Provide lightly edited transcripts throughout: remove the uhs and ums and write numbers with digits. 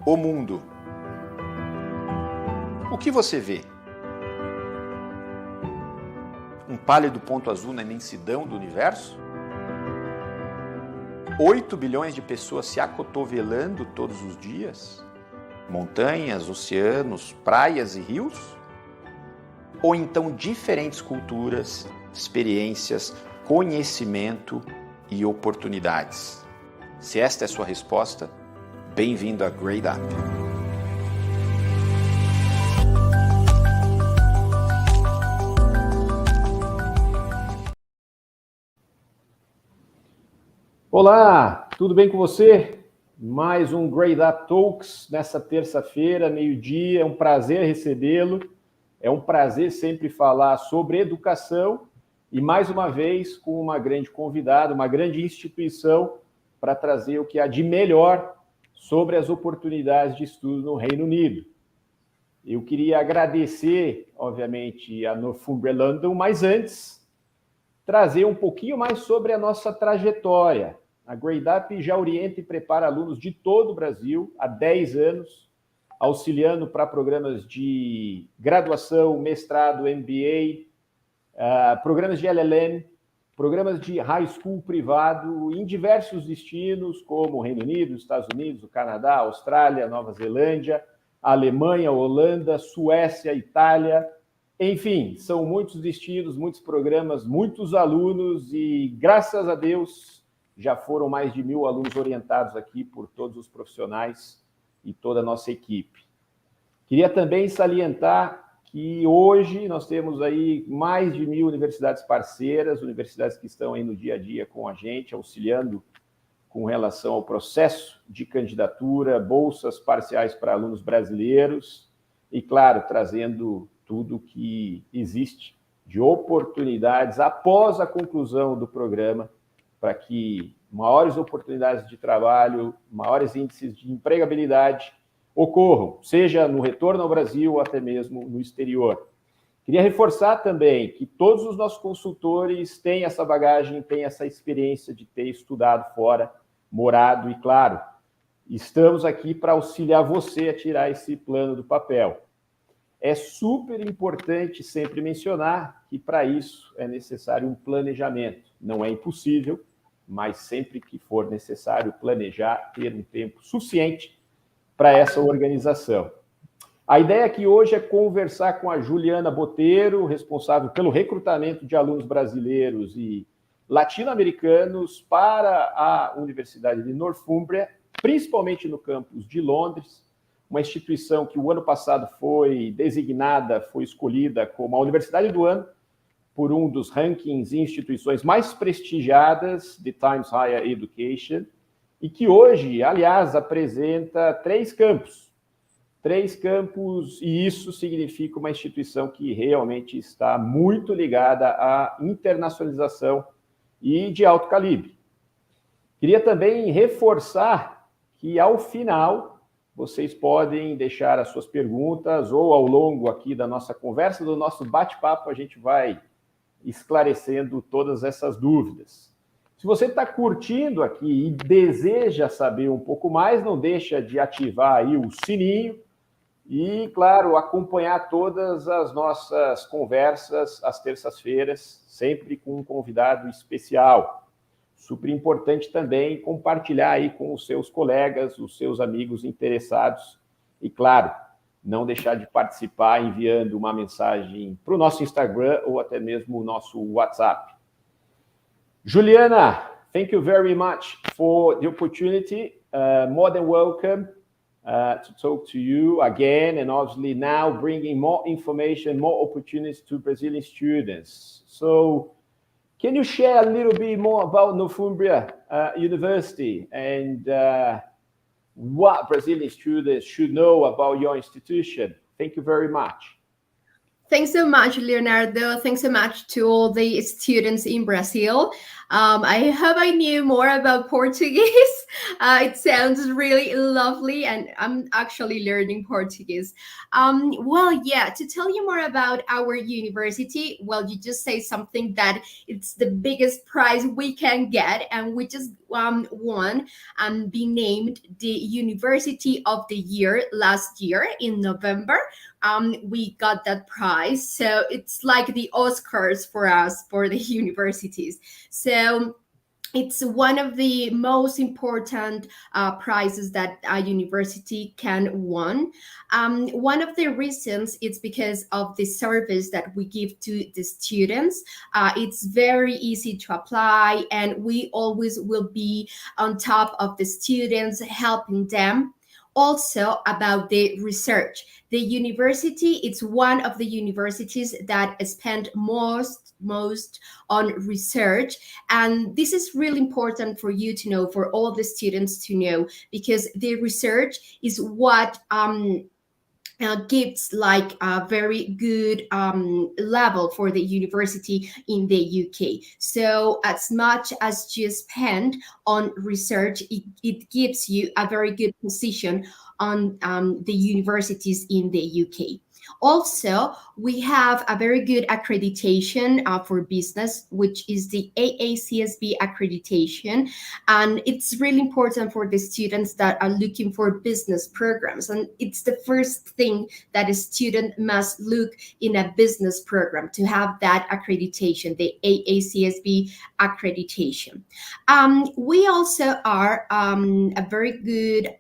O mundo. O que você vê? Um pálido ponto azul na imensidão do universo? 8 bilhões de pessoas se acotovelando todos os dias? Montanhas, oceanos, praias e rios? Ou então diferentes culturas, experiências, conhecimento e oportunidades? Se esta é a sua resposta, bem-vindo a Grade Up. Olá, tudo bem com você? Mais um Grade Up Talks nessa terça-feira, meio-dia. É um prazer recebê-lo. É um prazer sempre falar sobre educação e, mais uma vez, com uma grande convidada, uma grande instituição para trazer o que há de melhor sobre as oportunidades de estudo no Reino Unido. Eu queria agradecer, obviamente, a Northumbria London, mas antes, trazer um pouquinho mais sobre a nossa trajetória. A Grade Up já orienta e prepara alunos de todo o Brasil há 10 anos, auxiliando para programas de graduação, mestrado, MBA, programas de LLM, programas de high school privado em diversos destinos, como o Reino Unido, Estados Unidos, o Canadá, Austrália, Nova Zelândia, Alemanha, Holanda, Suécia, Itália. Enfim, são muitos destinos, muitos programas, muitos alunos e, graças a Deus, já foram mais de 1.000 alunos orientados aqui por todos os profissionais e toda a nossa equipe. Queria também salientar que hoje nós temos aí mais de 1.000 universidades parceiras, universidades que estão aí no dia a dia com a gente, auxiliando com relação ao processo de candidatura, bolsas parciais para alunos brasileiros e, claro, trazendo tudo que existe de oportunidades após a conclusão do programa para que maiores oportunidades de trabalho, maiores índices de empregabilidade ocorram, seja no retorno ao Brasil ou até mesmo no exterior. Queria reforçar também que todos os nossos consultores têm essa bagagem, têm essa experiência de ter estudado fora, morado e, claro, estamos aqui para auxiliar você a tirar esse plano do papel. É super importante sempre mencionar que, para isso, é necessário um planejamento. Não é impossível, mas sempre que for necessário planejar, ter um tempo suficiente para essa organização. A ideia aqui hoje é conversar com a Juliana Boteiro, responsável pelo recrutamento de alunos brasileiros e latino-americanos para a Universidade de Northumbria, principalmente no campus de Londres, uma instituição que o ano passado foi designada, foi escolhida como a Universidade do Ano por um dos rankings e instituições mais prestigiadas de Times Higher Education, e que hoje, aliás, apresenta 3 campos. 3 campos, e isso significa uma instituição que realmente está muito ligada à internacionalização e de alto calibre. Queria também reforçar que, ao final, vocês podem deixar as suas perguntas ou ao longo aqui da nossa conversa, do nosso bate-papo, a gente vai esclarecendo todas essas dúvidas. Se você está curtindo aqui e deseja saber um pouco mais, não deixa de ativar aí o sininho e, claro, acompanhar todas as nossas conversas às terças-feiras, sempre com um convidado especial. Super importante também compartilhar aí com os seus colegas, os seus amigos interessados e, claro, não deixar de participar enviando uma mensagem para o nosso Instagram ou até mesmo o nosso WhatsApp. Juliana, thank you very much for the opportunity. More than welcome to talk to you again, and obviously now bringing more information, more opportunities to Brazilian students. So, can you share a little bit more about Northumbria University and what Brazilian students should know about your institution? Thank you very much. Thanks so much, Leonardo. Thanks so much to all the students in Brazil. I hope I knew more about Portuguese. It sounds really lovely, and I'm actually learning Portuguese. Well, yeah, to tell you more about our university, well, you just say something that it's the biggest prize we can get, and we just won and be named the University of the Year last year in November. We got that prize. So it's like the Oscars for us, for the universities. So it's one of the most important prizes that a university can win. One of the reasons it's because of the service that we give to the students. It's very easy to apply, and we always will be on top of the students, helping them. Also about the research, the university, it's one of the universities that spend most on research, and this is really important for you to know, for all the students to know, because the research is what gives like a very good level for the university in the UK. So as much as you spend on research, it gives you a very good position on the universities in the UK. Also, we have a very good accreditation for business, which is the AACSB accreditation. And it's really important for the students that are looking for business programs. And it's the first thing that a student must look in a business program, to have that accreditation, the AACSB accreditation. We also are a very good,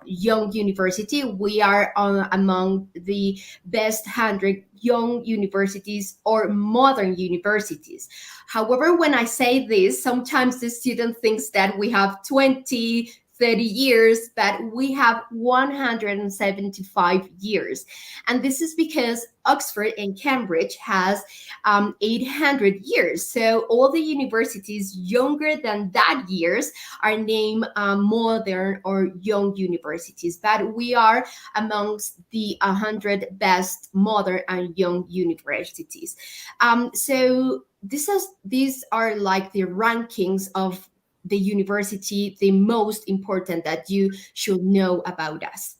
young university. We are among the best 100 young universities or modern universities. However, when I say this, sometimes the student thinks that we have 20, 30 years, but we have 175 years. And this is because Oxford and Cambridge has 800 years. So all the universities younger than that years are named modern or young universities. But we are amongst the 100 best modern and young universities. So these are like the rankings of the university, the most important that you should know about us.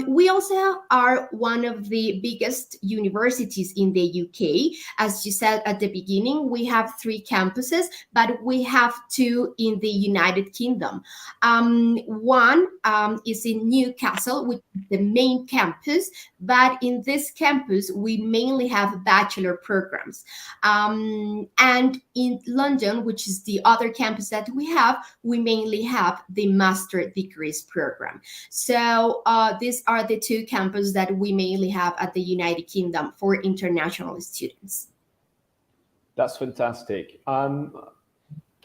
We also are one of the biggest universities in the UK. As you said at the beginning, we have 3 campuses, but we have 2 in the United Kingdom. One is in Newcastle, which is the main campus, but in this campus, we mainly have bachelor programs. And in London, which is the other campus that we have, we mainly have the master degrees program. So these are the 2 campuses that we mainly have at the United Kingdom for international students. That's fantastic. Can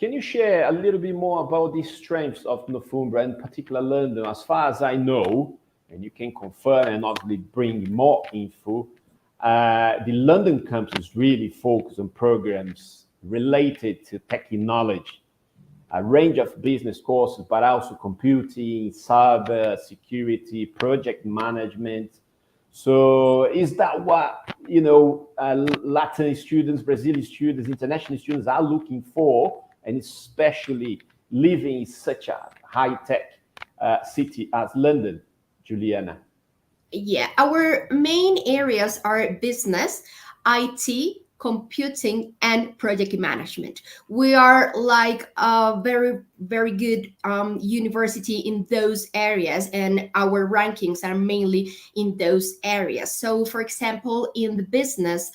you share a little bit more about the strengths of Northumbria, in particular London? As far as I know, and you can confirm and obviously bring more info, the London campus really focuses on programs related to technology, a range of business courses, but also computing, cyber, security, project management. So is that what, Latin students, Brazilian students, international students are looking for, and especially living in such a high-tech city as London, Juliana? Yeah, our main areas are business, IT, computing, and project management. We are like a very, very good university in those areas, and our rankings are mainly in those areas. So, for example, in the business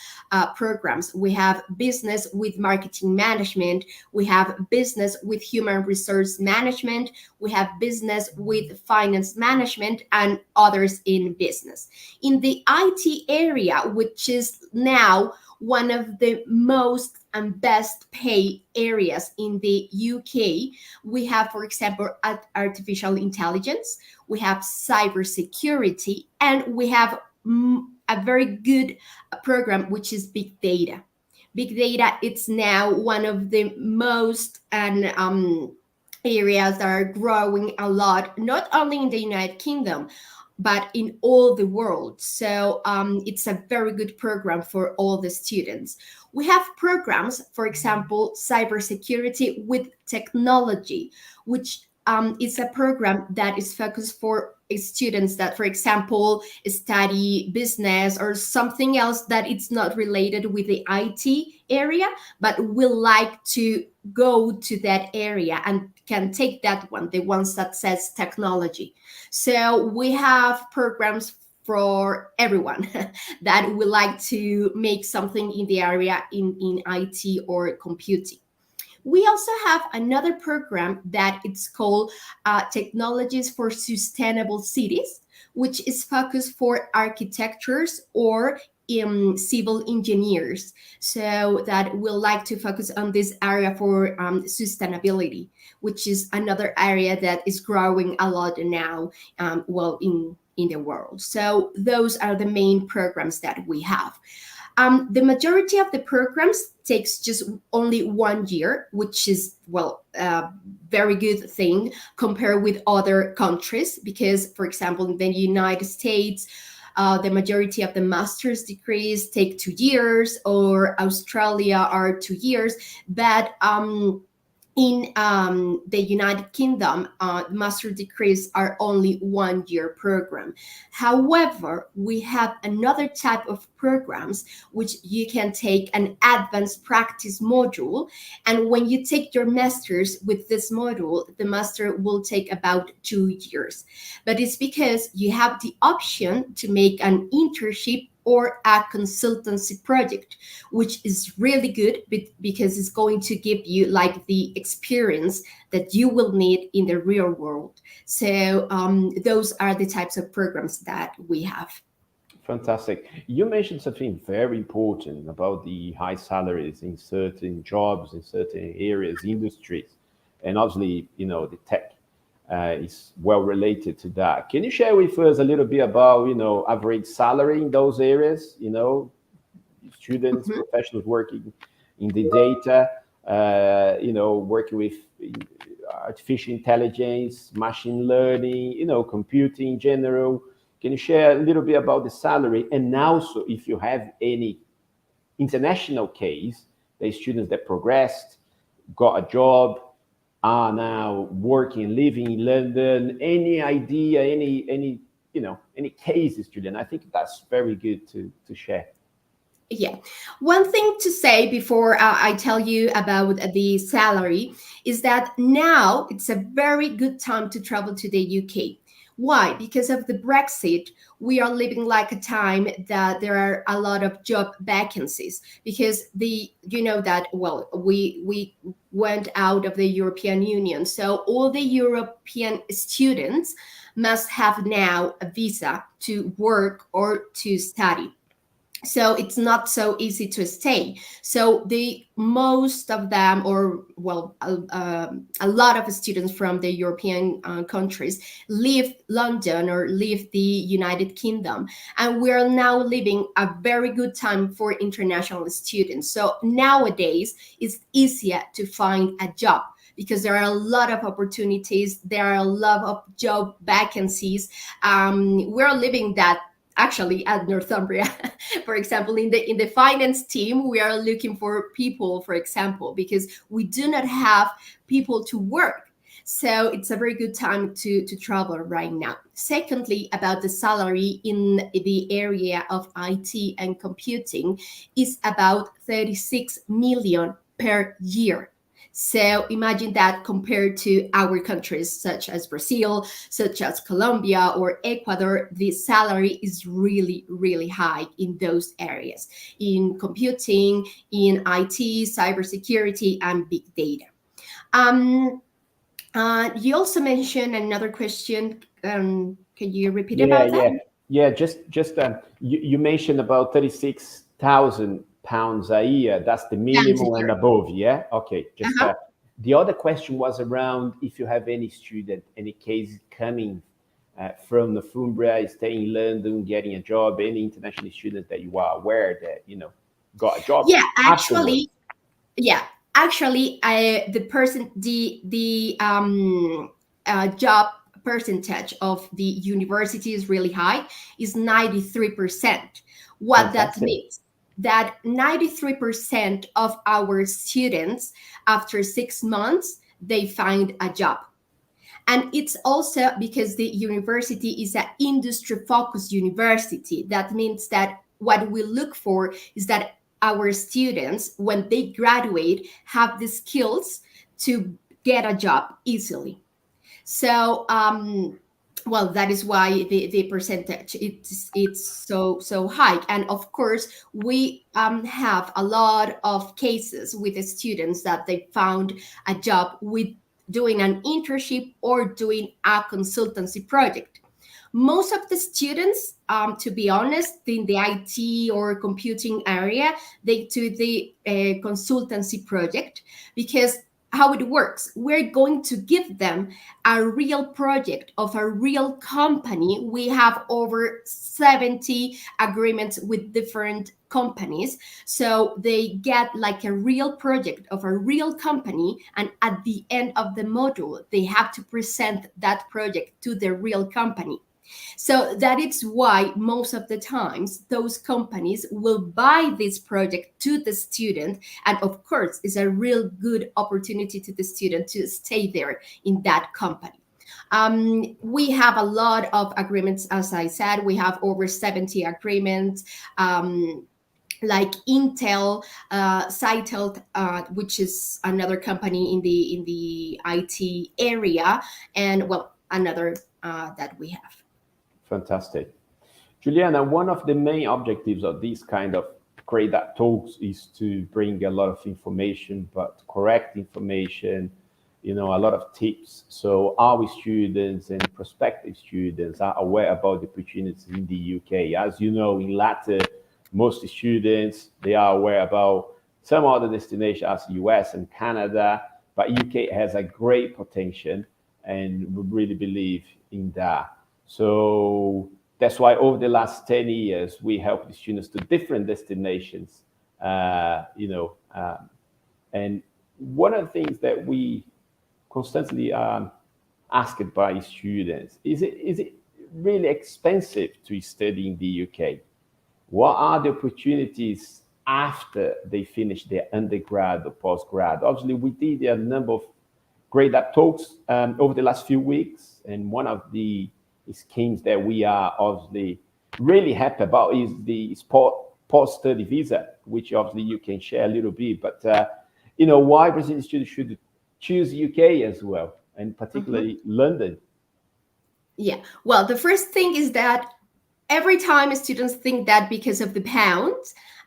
programs, we have business with marketing management, we have business with human resource management, we have business with finance management, and others in business. In the IT area, which is now one of the most and best paid areas in the UK, we have, for example, artificial intelligence, we have cybersecurity, and we have a very good program, which is big data. Big data, it's now one of the most and areas that are growing a lot, not only in the United Kingdom. but in all the world. So it's a very good program for all the students. We have programs, for example, cybersecurity with technology, which is a program that is focused for students that, for example, study business or something else that it's not related with the IT area, but will like to go to that area and can take that one, the ones that says technology. So we have programs for everyone that would like to make something in the area in IT or computing. We also have another program that it's called Technologies for Sustainable Cities, which is focused for architectures or civil engineers. So that will like to focus on this area for sustainability, which is another area that is growing a lot now, in the world. So those are the main programs that we have. The majority of the programs takes just only 1 year, which is, a very good thing compared with other countries, because, for example, in the United States, the majority of the master's degrees take 2 years, or Australia are 2 years, but in the United Kingdom, master degrees are only 1 year program. However, we have another type of programs which you can take an advanced practice module. And when you take your master's with this module, the master will take about 2 years. But it's because you have the option to make an internship or a consultancy project, which is really good because it's going to give you like the experience that you will need in the real world. So those are the types of programs that we have. Fantastic. You mentioned something very important about the high salaries in certain jobs, in certain areas, industries, and obviously, the tech is well related to that. Can you share with us a little bit about, average salary in those areas? Students, professionals working in the data, working with artificial intelligence, machine learning, computing in general. Can you share a little bit about the salary? And also, if you have any international case, the students that progressed, got a job, are now working, living in London, any idea, any cases, Julian? I think that's very good to share. Yeah. One thing to say before I tell you about the salary is that now it's a very good time to travel to the UK. Why? Because of the Brexit, we are living like a time that there are a lot of job vacancies, because we went out of the European Union. So all the European students must have now a visa to work or to study. So it's not so easy to stay. So most of them, or a lot of students from the European countries leave London or leave the United Kingdom, and we're now living a very good time for international students. So nowadays it's easier to find a job because there are a lot of opportunities, there are a lot of job vacancies. We're living that. Actually, at Northumbria, for example, in the finance team, we are looking for people, for example, because we do not have people to work. So it's a very good time to travel right now. Secondly, about the salary in the area of IT and computing is about 36 million per year. So imagine that compared to our countries such as Brazil, such as Colombia or Ecuador, the salary is really, really high in those areas, in computing, in IT, cybersecurity, and big data. You also mentioned another question. Can you repeat about that? Yeah. Just you mentioned about 36,000 pounds a year. That's the minimum and above. Yeah. Okay. Just the other question was around if you have any student, any case coming from Northumbria, staying in London, getting a job, any international student that you are aware that got a job. Yeah, actually, the person, the job percentage of the university is really high, is 93%. What that means, that 93% of our students, after 6 months, they find a job. And it's also because the university is an industry-focused university. That means that what we look for is that our students, when they graduate, have the skills to get a job easily. So, well, that is why the percentage it's so high. And of course, we have a lot of cases with the students that they found a job with doing an internship or doing a consultancy project. Most of the students, to be honest, in the IT or computing area, they do the consultancy project, because how it works, we're going to give them a real project of a real company. We have over 70 agreements with different companies. So they get like a real project of a real company. And at the end of the module, they have to present that project to the real company. So that is why most of the times those companies will buy this project to the student. And of course, it's a real good opportunity to the student to stay there in that company. We have a lot of agreements, as I said. We have over 70 agreements. Like Intel, Cytel, which is another company in the IT area, and well, another that we have. Fantastic. Juliana, one of the main objectives of these kind of Great Dad Talks is to bring a lot of information, but correct information, a lot of tips. So our students and prospective students are aware about the opportunities in the UK. As you know, in Latin, most students, they are aware about some other destinations as US and Canada, but UK has a great potential, and we really believe in that. So that's why over the last 10 years, we help the students to different destinations, and one of the things that we constantly asked by students, is it really expensive to study in the UK? What are the opportunities after they finish their undergrad or postgrad? Obviously, we did a number of Great Dad Talks over the last few weeks, and one of the schemes that we are obviously really happy about is the post-study visa, which obviously you can share a little bit. But why Brazilian students should choose UK as well, and particularly London? Yeah, well, the first thing is that every time students think that because of the pound,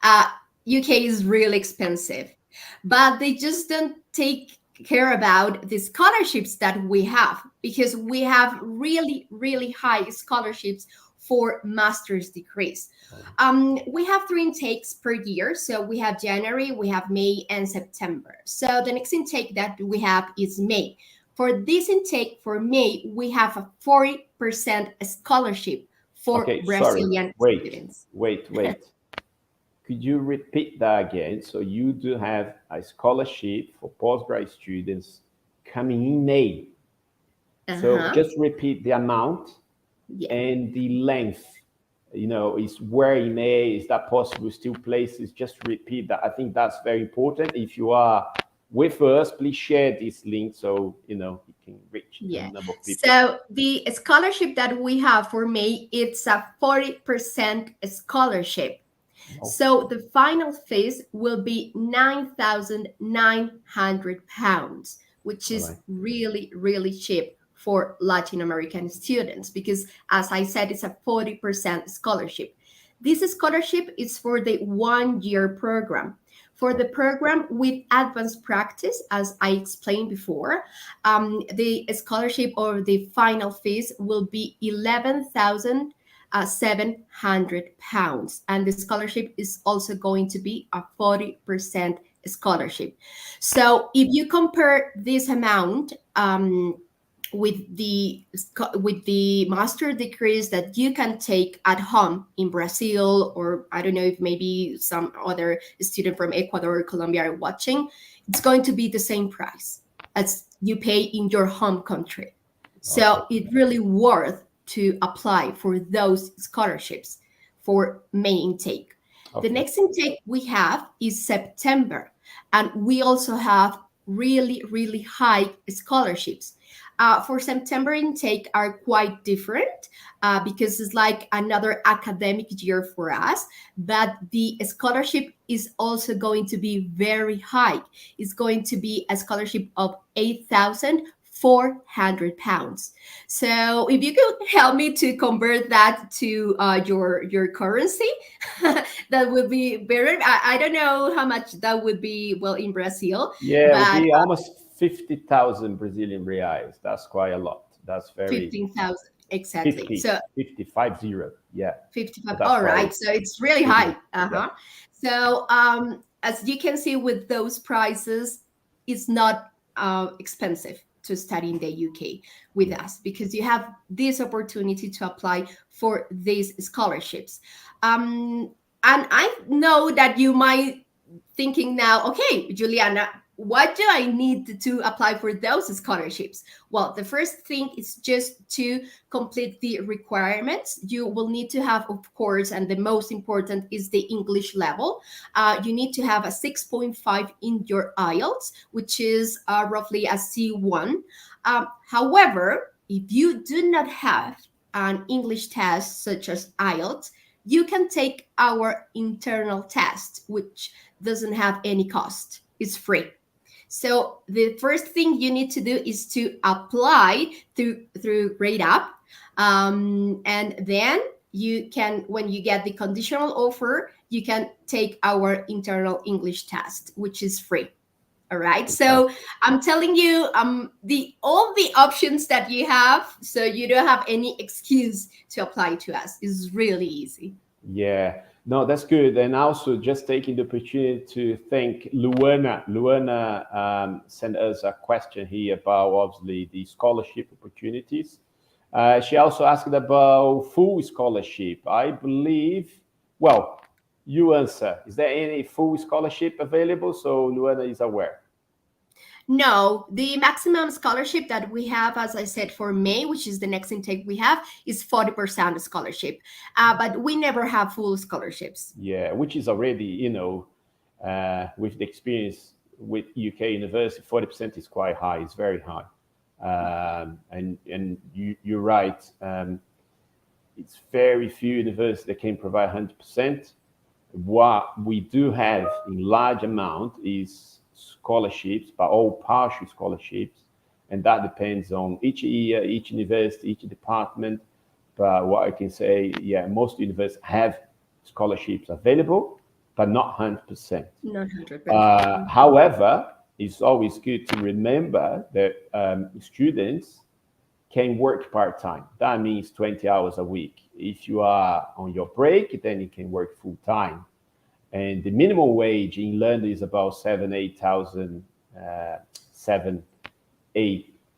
UK is really expensive, but they just don't take care about the scholarships that we have, because we have really, really high scholarships for master's degrees. We have 3 intakes per year. So we have January, we have May, and September. So the next intake that we have is May. For this intake for May, we have a 40% scholarship for Brazilian students. Wait. Could you repeat that again? So you do have a scholarship for postgrad students coming in May. So just repeat the amount and the length. Is where in May, is that possible? Still places? Just repeat that. I think that's very important. If you are with us, please share this link so it can reach a number of people. So the scholarship that we have for May, it's a 40% scholarship. Oh. So the final fees will be £9,900, which is really, really cheap for Latin American students, because as I said, it's a 40% scholarship. This scholarship is for the 1-year program. For the program with advanced practice, as I explained before, the scholarship or the final fees will be £11,700, and the scholarship is also going to be a 40% scholarship. So if you compare this amount with the master degrees that you can take at home in Brazil, or I don't know if maybe some other student from Ecuador or Colombia are watching, it's going to be the same price as you pay in your home country. So it's really worth to apply for those scholarships for May intake. The next intake we have is September, and we also have really, really high scholarships. For September intake are quite different because it's like another academic year for us, but the scholarship is also going to be very high. It's going to be a scholarship of £8,400. So if you could help me to convert that to your currency, that would be better. I don't know how much that would be, well, in Brazil. Yeah, it but would be almost 50,000 Brazilian reais. That's quite a lot. That's very 15,000 exactly. 50, So 50. Yeah. 55. That's All why right. So it's really pretty high. good. Yeah. So as you can see with those prices, it's not expensive to study in the UK with us because you have this opportunity to apply for these scholarships. And I know that you might thinking now, okay, Juliana, what do I need to apply for those scholarships? Well, the first thing is just to complete the requirements. You will need to have, of course, and the most important is the English level. You need to have a 6.5 in your IELTS, which is roughly a C1. However, if you do not have an English test such as IELTS, you can take our internal test, which doesn't have any cost. It's free. So the first thing you need to do is to apply through Grade Up, and then you can, when you get the conditional offer, you can take our internal English test, which is free. All right. So I'm telling you, all the options that you have, so you don't have any excuse to apply to us. It's really easy. Yeah, no, that's good. And also just taking the opportunity to thank Luana. Luana sent us a question here about obviously the scholarship opportunities. She also asked about full scholarship. I believe, well, you answer. Is there any full scholarship available? So Luana is aware. No, the maximum scholarship that we have, as I said, for May, which is the next intake we have, is 40% scholarship. But we never have full scholarships. Yeah, which is already, with the experience with UK university, 40% is quite high. It's very high. And you're right. It's very few universities that can provide 100%. What we do have in large amount is scholarships, but all partial scholarships, and that depends on each year, each university, each department. But what I can say, yeah, most universities have scholarships available, but not 100%. Not 100%. However, it's always good to remember that students can work part-time. That means 20 hours a week. If you are on your break, then you can work full-time. And the minimum wage in London is about £8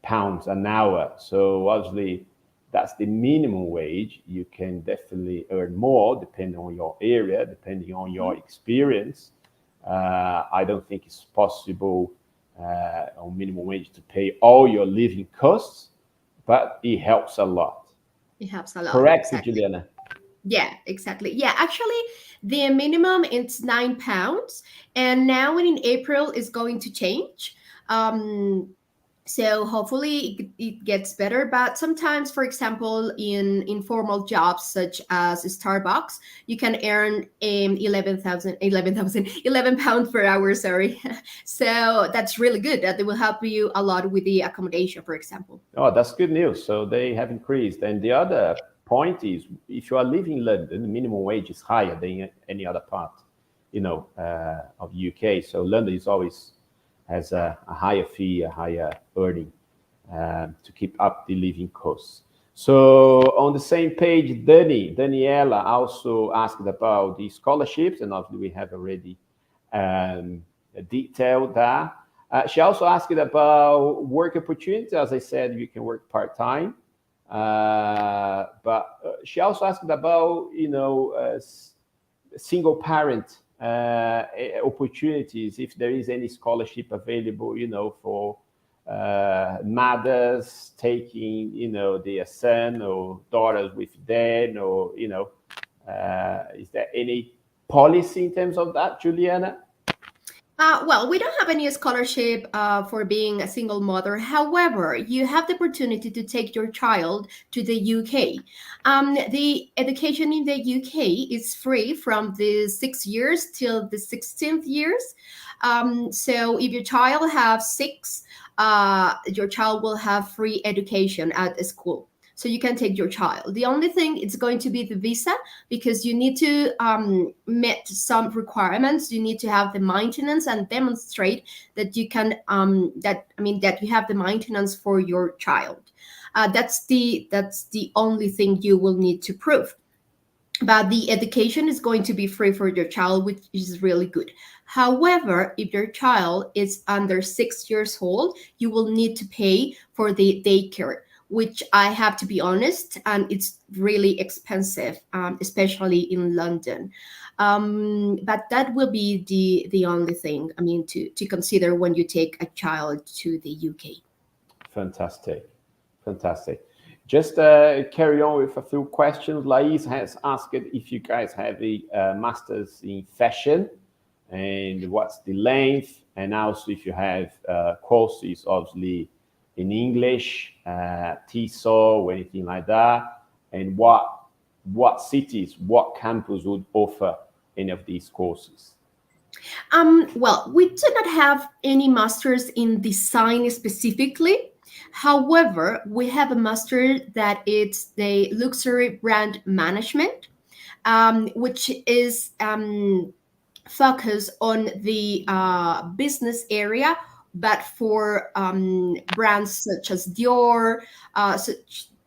pounds an hour. So obviously, that's the minimum wage. You can definitely earn more depending on your area, depending on your experience. I don't think it's possible on minimum wage to pay all your living costs, but it helps a lot. It helps a lot. Correct, exactly. Juliana? Yeah, exactly. Yeah, actually, the minimum it's £9, and now in April is going to change. So hopefully it gets better. But sometimes, for example, in informal jobs such as Starbucks, you can earn 11 pounds per hour. Sorry. So that's really good. That they will help you a lot with the accommodation, for example. Oh, that's good news. So they have increased. And the other point is, if you are living in London, the minimum wage is higher than any other part, of UK. So London is always has a higher fee, a higher earning to keep up the living costs. So on the same page, Daniela also asked about the scholarships, and obviously we have already detailed that. She also asked about work opportunities. As I said, you can work part-time. But she also asked about, single parent opportunities, if there is any scholarship available, for mothers taking, their son or daughters with them, or, is there any policy in terms of that, Juliana? Well, we don't have any scholarship for being a single mother. However, you have the opportunity to take your child to the UK. The education in the UK is free from the 6 years till the 16th years. So if your child have 6, your child will have free education at the school. So you can take your child. The only thing it's going to be the visa, because you need to meet some requirements. You need to have the maintenance and demonstrate that you can that you have the maintenance for your child. That's the only thing you will need to prove. But the education is going to be free for your child, which is really good. However, if your child is under 6 years old, you will need to pay for the daycare, which I have to be honest, and it's really expensive, especially in London. But that will be the only thing, to consider when you take a child to the UK. Fantastic. Just carry on with a few questions. Lais has asked if you guys have a master's in fashion, and what's the length, and also if you have courses, obviously, in English, TESOL or anything like that, and what cities, what campus would offer any of these courses? Well, we do not have any masters in design specifically. However, we have a master that it's the luxury brand management, which is focused on the business area, but for brands such as Dior,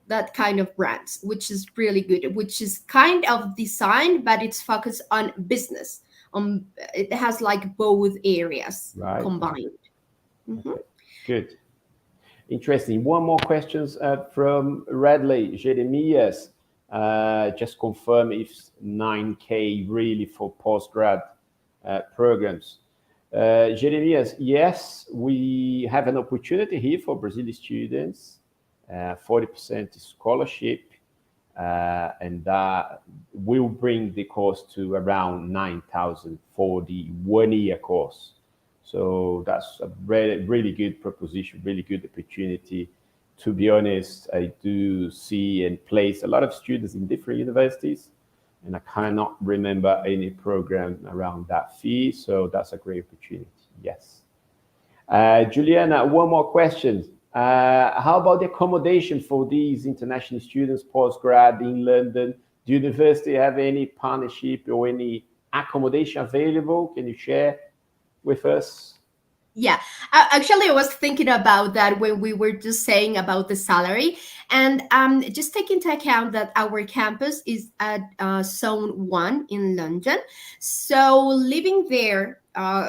that kind of brands, which is really good, which is kind of design, but it's focused on business. It has like both areas combined. Mm-hmm. Okay. Good. Interesting. One more question from Radley. Jeremias, just confirm if 9K really for postgrad programs. Jeremias, yes, we have an opportunity here for Brazilian students, 40% scholarship, and that will bring the cost to around 9,000 for the 1-year course. So that's a really good proposition, really good opportunity. To be honest, I do see and place a lot of students in different universities, and I cannot remember any program around that fee. So that's a great opportunity. Yes. Juliana, one more question. How about the accommodation for these international students postgrad in London? Do university have any partnership or any accommodation available? Can you share with us? Yeah, actually, I was thinking about that when we were just saying about the salary, and just take into account that our campus is at Zone 1 in London. So living there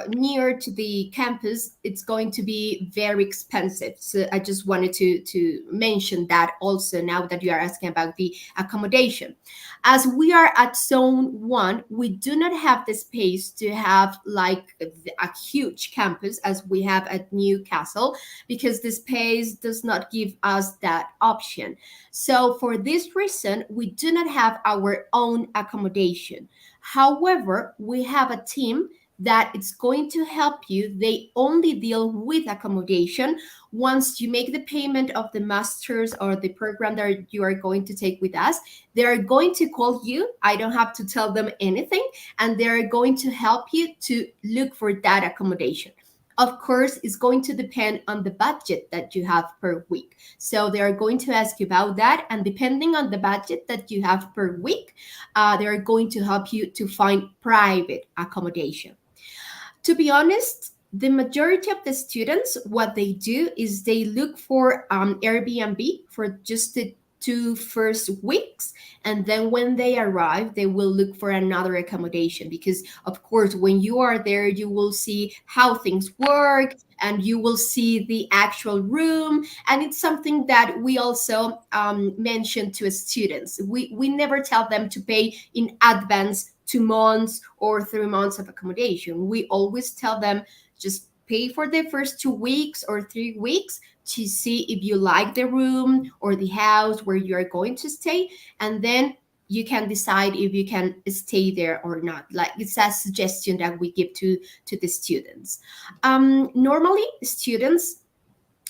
near to the campus, it's going to be very expensive. So I just wanted to mention that also, now that you are asking about the accommodation. As we are at Zone 1, we do not have the space to have like a huge campus as we have at Newcastle, because the space does not give us that option. So for this reason, we do not have our own accommodation. However, we have a team that it's going to help you. They only deal with accommodation. Once you make the payment of the master's or the program that you are going to take with us, they are going to call you. I don't have to tell them anything, and they're going to help you to look for that accommodation. Of course, it's going to depend on the budget that you have per week. So they are going to ask you about that. And depending on the budget that you have per week, they are going to help you to find private accommodation. To be honest, the majority of the students, what they do is they look for Airbnb for just the 2 first weeks, and then when they arrive, they will look for another accommodation, because of course when you are there, you will see how things work and you will see the actual room. And it's something that we also mention to students. We never tell them to pay in advance 2 months or 3 months of accommodation. We always tell them just pay for the first 2 weeks or 3 weeks to see if you like the room or the house where you are going to stay, and then you can decide if you can stay there or not. Like, it's a suggestion that we give to the students. Normally, students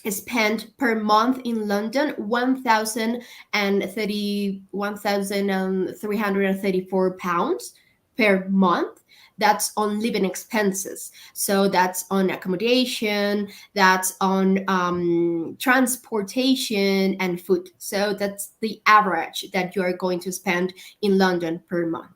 spend per month in London 1,334 pounds per month. That's on living expenses. So that's on accommodation, that's on transportation and food. So that's the average that you are going to spend in London per month.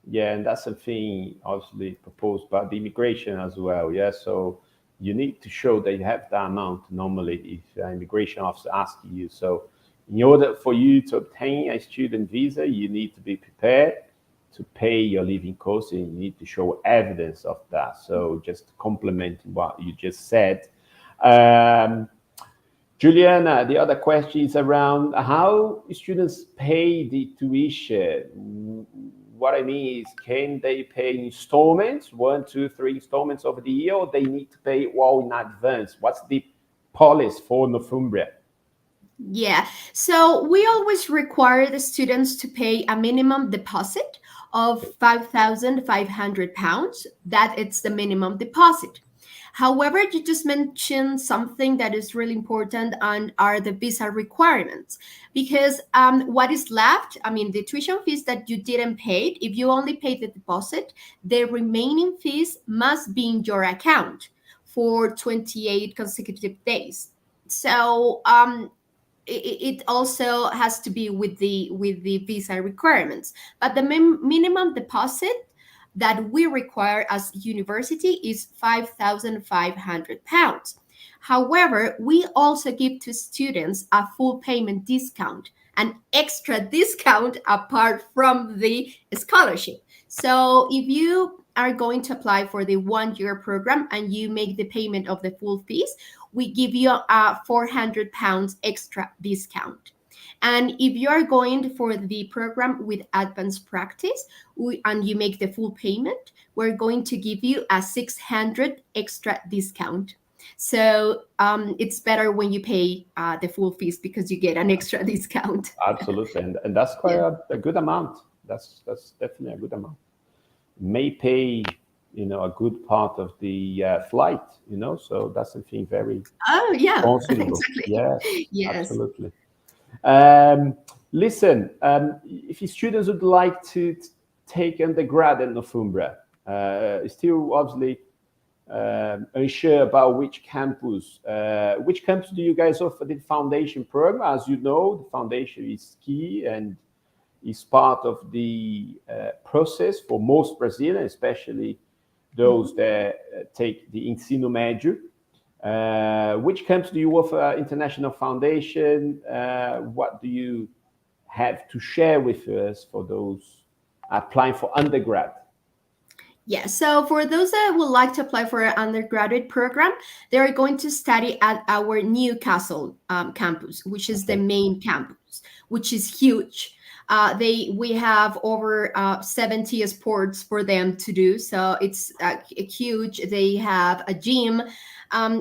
Yeah, and that's something obviously proposed by the immigration as well. Yeah, so you need to show that you have that amount normally if an immigration officer asks you. So in order for you to obtain a student visa, you need to be prepared to pay your living costs, and you need to show evidence of that. So just complementing what you just said. Juliana, the other question is around how students pay the tuition. What I mean is, can they pay in installments, 1, 2, 3 installments over the year, or they need to pay all in advance? What's the policy for Northumbria? Yeah, so we always require the students to pay a minimum deposit of £5,500. That it's the minimum deposit. However, you just mentioned something that is really important, and are the visa requirements. Because what is left, I mean, the tuition fees that you didn't pay, if you only paid the deposit, the remaining fees must be in your account for 28 consecutive days. So it also has to be with the visa requirements. But the minimum deposit that we require as university is £5,500. However, we also give to students a full payment discount, an extra discount apart from the scholarship. So if you are going to apply for the 1-year program and you make the payment of the full fees, we give you a £400 extra discount. And if you are going for the program with advanced practice and you make the full payment, we're going to give you a 600 extra discount. So it's better when you pay the full fees because you get an extra discount. Absolutely, and that's quite a good amount. That's definitely a good amount. May pay, a good part of the flight, so that's something very exactly. Yes, Yes. Absolutely. Listen, if your students would like to take undergrad in Northumbria, still obviously unsure about which campus do you guys offer the foundation program? As you know, the foundation is key and is part of the process for most Brazilians, especially those that take the ensino médio. Which camps do you offer international foundation? What do you have to share with us for those applying for undergrad? Yeah, so for those that would like to apply for an undergraduate program, they are going to study at our Newcastle campus, which is the main campus, which is huge. We have over 70 sports for them to do, so it's huge. They have a gym,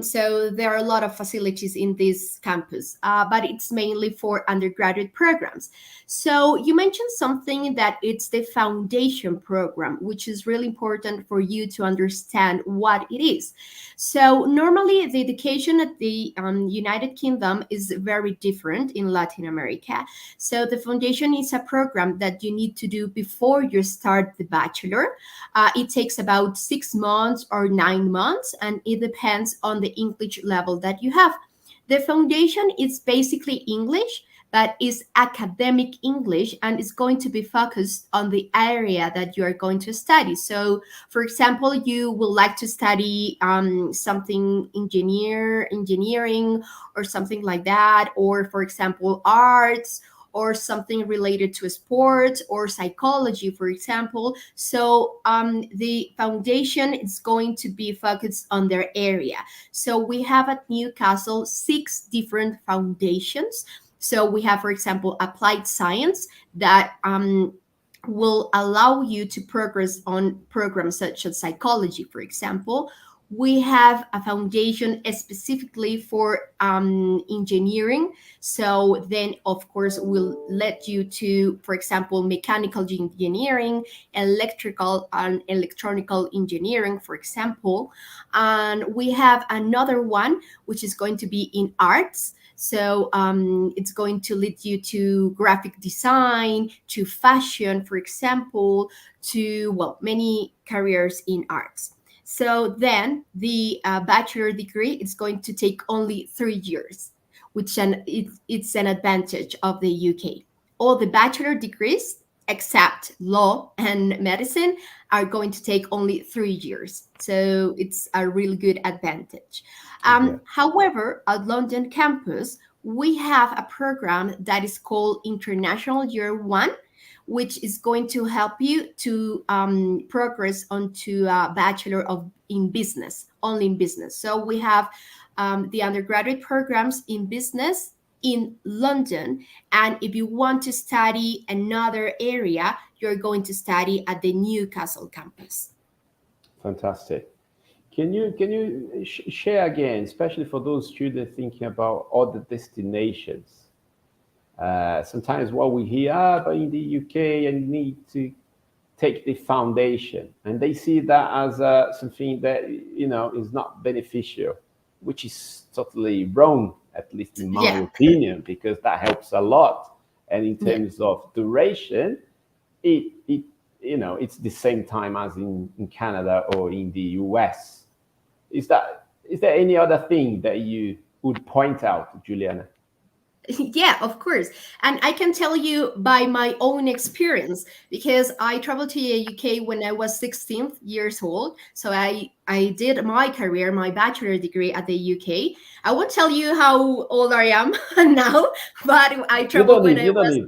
so there are a lot of facilities in this campus, but it's mainly for undergraduate programs. So you mentioned something that it's the foundation program, which is really important for you to understand what it is. So normally the education at the United Kingdom is very different in Latin America. So the foundation is a program that you need to do before you start the bachelor. It takes about 6 months or 9 months, and it depends on the English level that you have. The foundation is basically English, but is academic English, and is going to be focused on the area that you are going to study. So, for example, you would like to study something engineering or something like that, or for example, arts, or something related to sports or psychology, for example. So the foundation is going to be focused on their area. So we have at Newcastle 6 different foundations. So we have, for example, applied science that will allow you to progress on programs such as psychology, for example. we have a foundation specifically for engineering. So then, of course, we'll let you to, for example, mechanical engineering, electrical and electronical engineering, for example. And we have another one, which is going to be in arts. So it's going to lead you to graphic design, to fashion, for example, to, well, many careers in arts. So then the bachelor degree is going to take only 3 years, which it's an advantage of the UK. All the bachelor degrees, except law and medicine, are going to take only 3 years. So it's a really good advantage. However, at London campus, we have a program that is called International Year One, which is going to help you to progress onto a bachelor in business, only in business. So we have the undergraduate programs in business in London, and if you want to study another area, you're going to study at the Newcastle campus. Fantastic. Can you share again, especially for those students thinking about other destinations? Sometimes what we hear, but in the UK, you need to take the foundation, and they see that as something that is not beneficial, which is totally wrong, at least in my opinion, because that helps a lot. And in terms of duration, it's the same time as in Canada or in the US. Is there any other thing that you would point out, Juliana? Yeah, of course. And I can tell you by my own experience, because I traveled to the UK when I was 16 years old. So I did my career, my bachelor degree at the UK. I won't tell you how old I am now, but I traveled when I was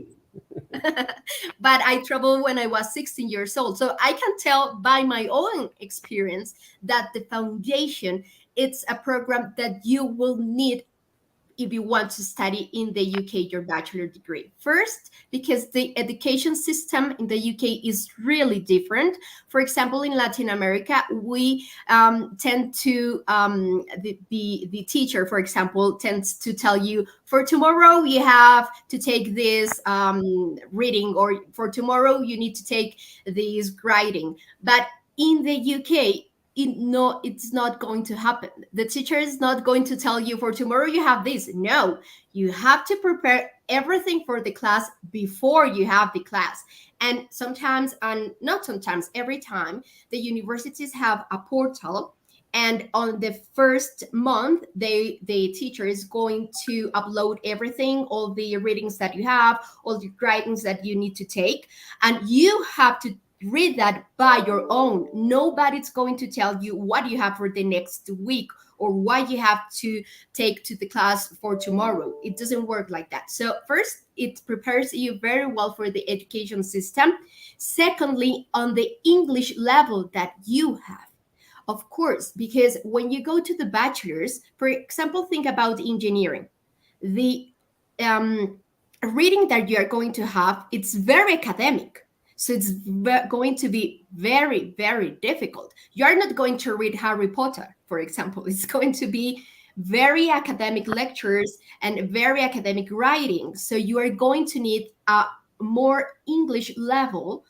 but I traveled when I was 16 years old. So I can tell by my own experience that the foundation, it's a program that you will need if you want to study in the UK your bachelor degree. First, because the education system in the UK is really different. For example, in Latin America, we tend to, the teacher, for example, tends to tell you, for tomorrow you have to take this reading, or for tomorrow you need to take this writing. But in the UK, it's not going to happen. The teacher is not going to tell you, for tomorrow you have this. No, you have to prepare everything for the class before you have the class. And sometimes, and not sometimes, every time, the universities have a portal, and on the first month the teacher is going to upload everything, all the readings that you have, all the writings that you need to take, and you have to read that by your own. Nobody's going to tell you what you have for the next week or what you have to take to the class for tomorrow. It doesn't work like that. So first, it prepares you very well for the education system. Secondly, on the English level that you have. Of course, because when you go to the bachelor's, for example, think about engineering. The reading that you are going to have, it's very academic. So it's going to be very, very difficult. You're not going to read Harry Potter, for example. It's going to be very academic lectures and very academic writing. So you are going to need a more English level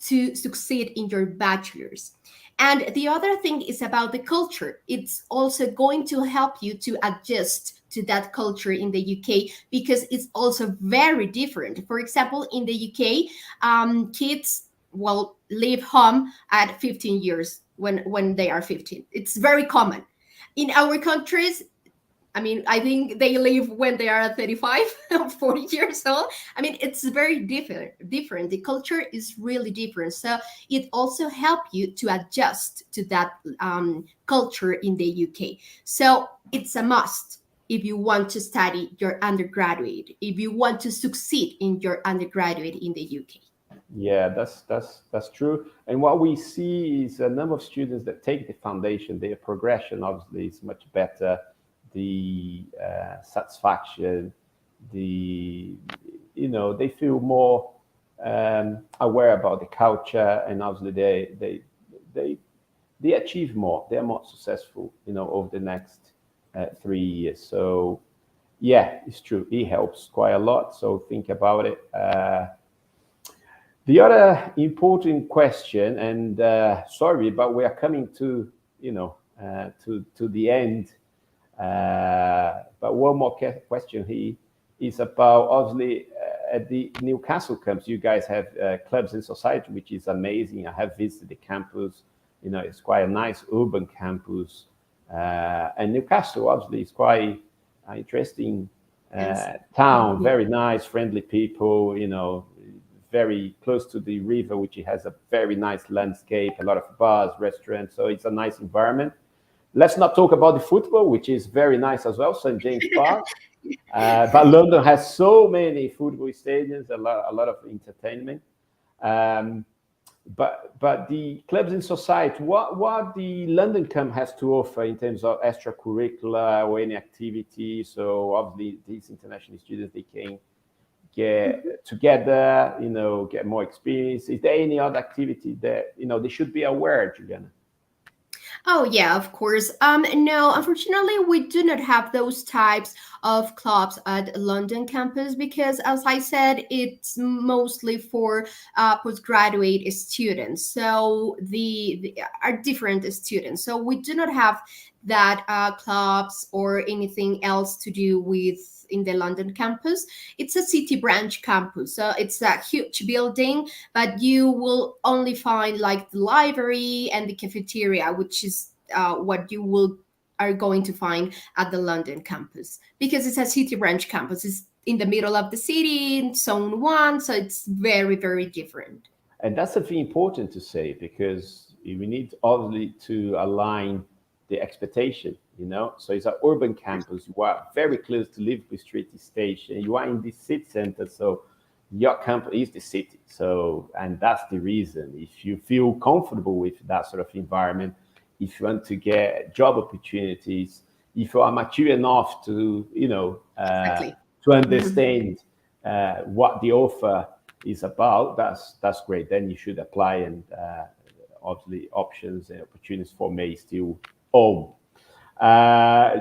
to succeed in your bachelor's. And the other thing is about the culture. It's also going to help you to adjust to that culture in the UK, because it's also very different. For example, in the UK, kids will leave home at 15 years when they are 15. It's very common. In our countries, I mean, I think they leave when they are 35 or 40 years old. I mean, it's very different. The culture is really different. So it also helps you to adjust to that culture in the UK. So it's a must if you want to study your undergraduate, if you want to succeed in your undergraduate in the UK. Yeah, that's true. And what we see is a number of students that take the foundation, their progression obviously is much better. The satisfaction, they feel more aware about the culture, and obviously they achieve more. They're more successful, over the next 3 years. So yeah, it's true. It helps quite a lot. So think about it. The other important question, and sorry, but we are coming to to the end. But one more question here is about, obviously, at the Newcastle campus, you guys have clubs in society, which is amazing. I have visited the campus. It's quite a nice urban campus. And Newcastle, obviously, is quite an interesting town. Very nice, friendly people, very close to the river, which has a very nice landscape, a lot of bars, restaurants. So it's a nice environment. Let's not talk about the football, which is very nice as well, St. James Park. But London has so many football stadiums, a lot of entertainment. But the clubs in society, what the London camp has to offer in terms of extracurricular or any activity? So obviously these international students, they can get together, get more experience. Is there any other activity that they should be aware, Juliana? Oh, yeah, of course. No, unfortunately, we do not have those types of clubs at London campus because, as I said, it's mostly for postgraduate students. So the are different students. So we do not have that clubs or anything else to do with in the London campus. It's a city branch campus, so it's a huge building, but you will only find like the library and the cafeteria, which is what you are going to find at the London campus, because it's a city branch campus. It's in the middle of the city in zone 1, so it's very, very different. And that's something important to say, because we need obviously to align the expectation, So it's an urban campus. You are very close to Liverpool Street Station. You are in the city center, so your campus is the city. So, and that's the reason. If you feel comfortable with that sort of environment, if you want to get job opportunities, if you are mature enough to, Exactly. to understand what the offer is about, that's great. Then you should apply, and obviously options and opportunities for May still open.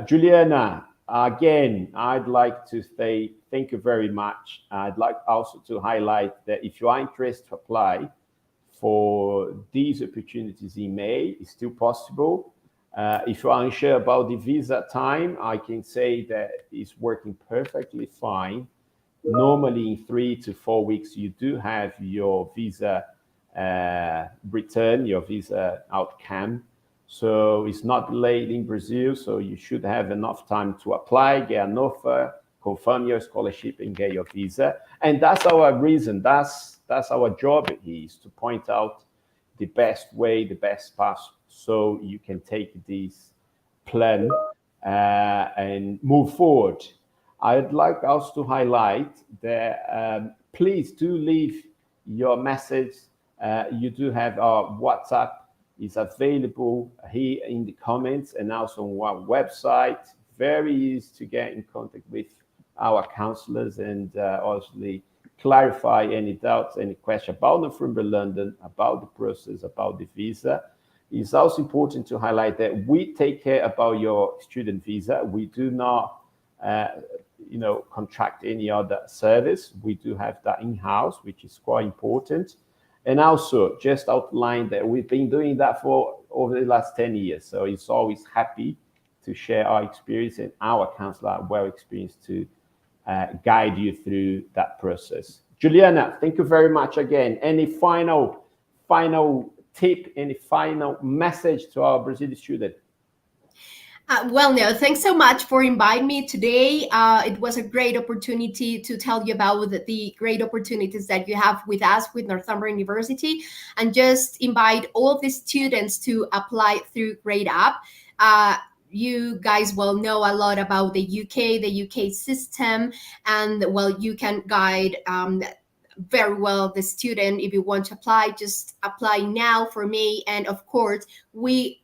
Juliana, again, I'd like to say thank you very much. I'd like also to highlight that if you are interested to apply for these opportunities in May, it's still possible. If you are unsure about the visa time, I can say that it's working perfectly fine. Normally in 3 to 4 weeks, you do have your visa return, your visa outcome. So it's not delayed in Brazil, so you should have enough time to apply, get an offer, confirm your scholarship, and get your visa. And that's our reason. That's our job is to point out the best way, the best path, so you can take this plan and move forward. I'd like also to highlight that please do leave your message. You do have our WhatsApp is available here in the comments and also on our website. Very easy to get in contact with our counselors and obviously clarify any doubts, any question about Northumberland London, about the process, about the visa. It's also important to highlight that we take care about your student visa. We do not contract any other service. We do have that in-house, which is quite important. And also just outline that we've been doing that for over the last 10 years. So it's always happy to share our experience, and our counselor are well experienced to guide you through that process. Juliana, thank you very much again. Any final tip, any final message to our Brazilian student? Well, no, thanks so much for inviting me today. It was a great opportunity to tell you about the great opportunities that you have with us, with Northumberland University, and just invite all the students to apply through Grade Up. You guys will know a lot about the UK system, and well, you can guide very well the student. If you want to apply, just apply now for May. And of course,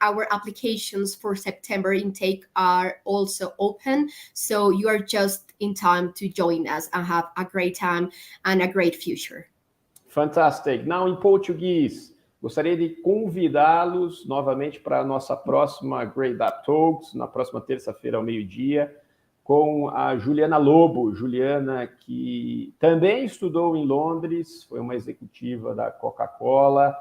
our applications for September intake are also open, so you are just in time to join us and have a great time and a great future. Fantastic. Now in Portuguese, Gostaria de convidá-los novamente para a nossa próxima Grade Up Talks, na próxima terça-feira ao meio-dia, com a Juliana Lobo. Juliana, que também estudou em Londres, foi uma executiva da Coca-Cola,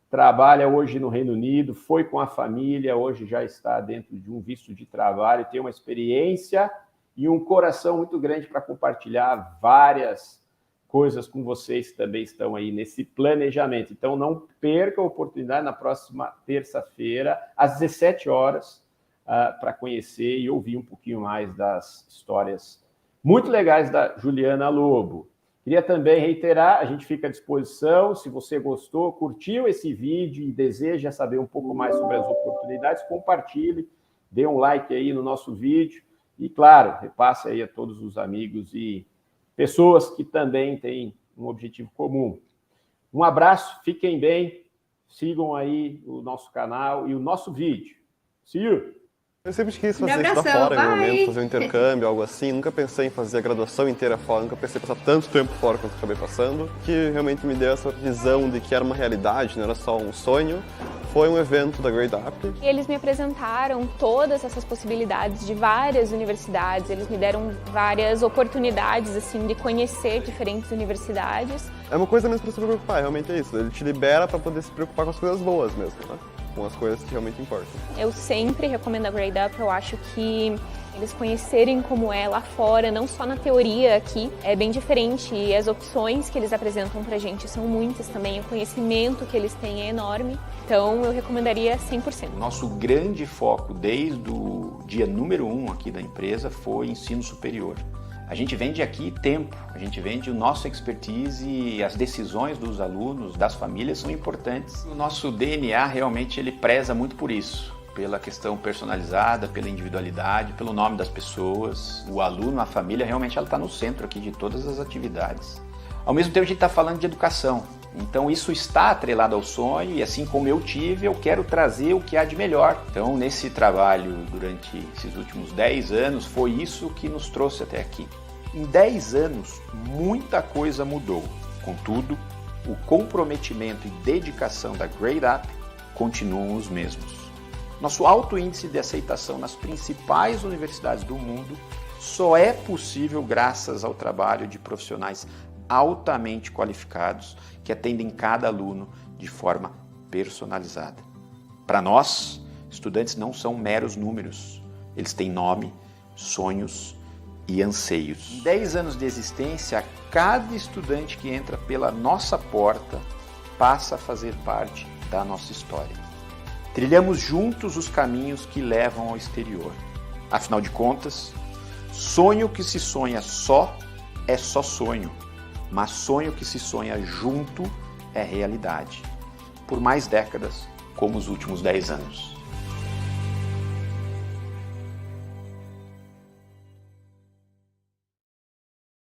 trabalha hoje no Reino Unido, foi com a família, hoje já está dentro de um visto de trabalho, tem uma experiência e um coração muito grande para compartilhar várias coisas com vocês que também estão aí nesse planejamento. Então, não perca a oportunidade na próxima terça-feira, às 17 horas, para conhecer e ouvir um pouquinho mais das histórias muito legais da Juliana Lobo. Queria também reiterar, a gente fica à disposição, se você gostou, curtiu esse vídeo e deseja saber um pouco mais sobre as oportunidades, compartilhe, dê um like aí no nosso vídeo e, claro, repasse aí a todos os amigos e pessoas que também têm um objetivo comum. Um abraço, fiquem bem, sigam aí o nosso canal e o nosso vídeo. See you! Eu sempre quis fazer isso da fora, em algum momento, fazer um intercâmbio, algo assim. Nunca pensei em fazer a graduação inteira fora, nunca pensei em passar tanto tempo fora quanto acabei passando. O que realmente me deu essa visão de que era uma realidade, não era só um sonho, foi um evento da Grade Up. Eles me apresentaram todas essas possibilidades de várias universidades, eles me deram várias oportunidades assim, de conhecer diferentes universidades. É uma coisa mesmo para se preocupar, realmente é isso. Ele te libera para poder se preocupar com as coisas boas mesmo, né? Com as coisas que realmente importam. Eu sempre recomendo a Grade Up, eu acho que eles conhecerem como é lá fora, não só na teoria aqui, é bem diferente e as opções que eles apresentam pra gente são muitas também, o conhecimento que eles têm é enorme, então eu recomendaria 100%. Nosso grande foco desde o dia número 1 aqui da empresa foi ensino superior. A gente vende aqui tempo, a gente vende o nosso expertise e as decisões dos alunos, das famílias são importantes. O nosso DNA realmente ele preza muito por isso, pela questão personalizada, pela individualidade, pelo nome das pessoas. O aluno, a família, realmente ela está no centro aqui de todas as atividades. Ao mesmo tempo a gente está falando de educação, então isso está atrelado ao sonho e assim como eu tive, eu quero trazer o que há de melhor. Então nesse trabalho durante esses últimos 10 anos, foi isso que nos trouxe até aqui. Em 10 anos, muita coisa mudou. Contudo, o comprometimento e dedicação da Grade Up continuam os mesmos. Nosso alto índice de aceitação nas principais universidades do mundo só é possível graças ao trabalho de profissionais altamente qualificados que atendem cada aluno de forma personalizada. Para nós, estudantes não são meros números, eles têm nome, sonhos e anseios. Em 10 anos de existência, cada estudante que entra pela nossa porta passa a fazer parte da nossa história. Trilhamos juntos os caminhos que levam ao exterior. Afinal de contas, sonho que se sonha só é só sonho, mas sonho que se sonha junto é realidade. Por mais décadas, como os últimos 10 anos.